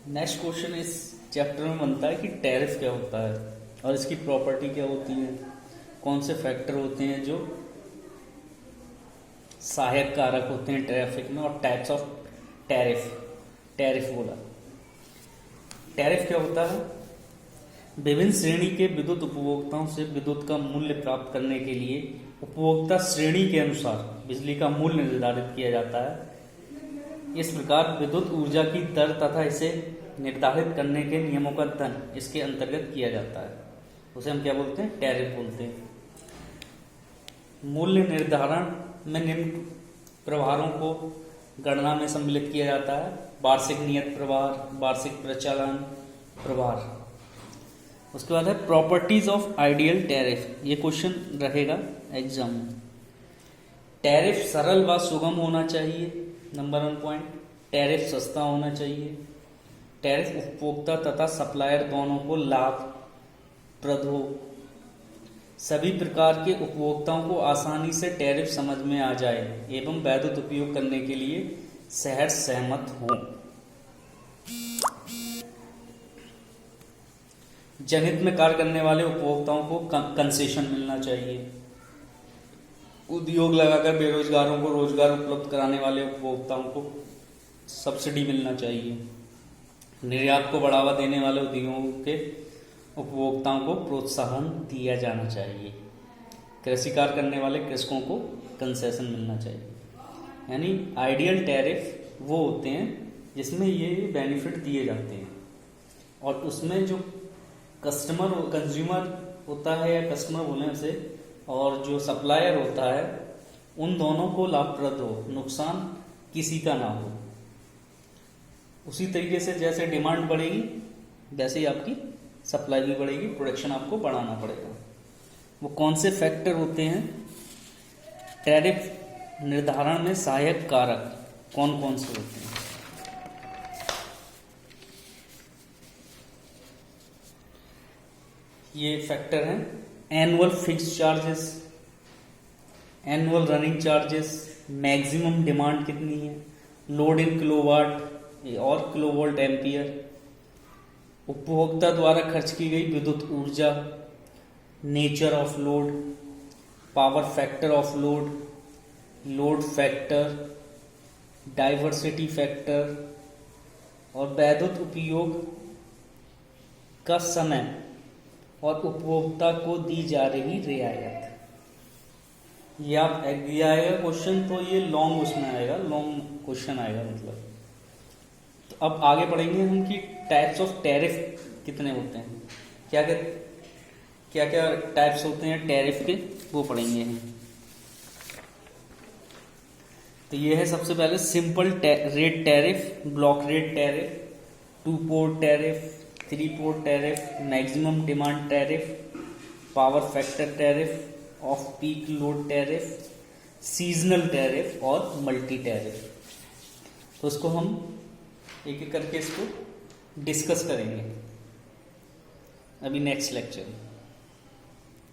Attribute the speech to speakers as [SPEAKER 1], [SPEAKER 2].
[SPEAKER 1] Next question इस chapter में बनता है कि टैरिफ क्या होता है और इसकी प्रॉपर्टी क्या होती है, कौन से फैक्टर होते हैं जो सहायक कारक होते हैं ट्रैफिक में, और टाइप्स ऑफ टैरिफ। टैरिफ बोला, टैरिफ क्या होता है? विभिन्न श्रेणी के विद्युत उपभोक्ताओं से विद्युत का मूल्य प्राप्त करने के लिए उपभोक्ता श्रेणी के अनुसार बिजली का मूल्य निर्धारित किया जाता है। इस प्रकार विद्युत ऊर्जा की दर तथा इसे निर्धारित करने के नियमों का अध्ययन इसके अंतर्गत किया जाता है, उसे हम क्या बोलते हैं? टैरिफ बोलते हैं। मूल्य निर्धारण में निम्न प्रभारों को गणना में सम्मिलित किया जाता है: वार्षिक नियत प्रभार, वार्षिक प्रचालन प्रभार। उसके बाद है प्रॉपर्टीज ऑफ आइडियल टैरिफ। ये क्वेश्चन रहेगा एग्जाम में। टैरिफ सरल व सुगम होना चाहिए, नंबर 1 पॉइंट। टैरिफ सस्ता होना चाहिए। टैरिफ उपभोक्ता तथा सप्लायर दोनों को लाभप्रद हो। सभी प्रकार के उपभोक्ताओं को आसानी से टैरिफ समझ में आ जाए एवं वैद्युत उपयोग करने के लिए सहज सहमत हों। जनहित में कार्य करने वाले उपभोक्ताओं को कंसेशन मिलना चाहिए। उद्योग लगाकर बेरोजगारों को रोजगार उपलब्ध कराने वाले उपभोक्ताओं को सब्सिडी मिलना चाहिए। निर्यात को बढ़ावा देने वाले उद्योगों के उपभोक्ताओं को प्रोत्साहन दिया जाना चाहिए। कृषि कार्य करने वाले कृषकों को कंसेशन मिलना चाहिए। यानी आइडियल टैरिफ वो होते हैं जिसमें ये बेनिफिट दिए जाते हैं, और उसमें जो कस्टमर कंज्यूमर होता है, या कस्टमर बोले उसे, और जो सप्लायर होता है, उन दोनों को लाभप्रद हो, नुकसान किसी का ना हो। उसी तरीके से जैसे डिमांड बढ़ेगी वैसे ही आपकी सप्लाई भी बढ़ेगी, प्रोडक्शन आपको बढ़ाना पड़ेगा। वो कौन से फैक्टर होते हैं टैरिफ निर्धारण में सहायक कारक, कौन कौन से होते हैं? ये फैक्टर हैं: annual fix charges, annual running charges, maximum demand कितनी है, लोड इन किलोवाट और किलोवोल्ट एम्पियर, उपभोक्ता द्वारा खर्च की गई विद्युत ऊर्जा, nature of load, power factor of load, load factor, diversity factor, और वैद्युत उपयोग का समय और उपभोक्ता को दी जा रही रियायत। ये आप दिया आएगा क्वेश्चन, तो ये लॉन्ग उसमें आएगा, लॉन्ग क्वेश्चन आएगा मतलब। तो अब आगे पढ़ेंगे हम कि टाइप्स ऑफ टैरिफ कितने होते हैं, क्या क्या टाइप्स होते हैं टैरिफ के, वो पढ़ेंगे हम। तो ये है सबसे पहले simple rate tariff, block rate tariff, 2 port tariff, 3 port tariff, maximum demand tariff, power factor tariff, off peak load tariff, seasonal tariff और मल्टी टैरिफ। तो उसको हम एक एक करके इसको डिस्कस करेंगे अभी नेक्स्ट लेक्चर में।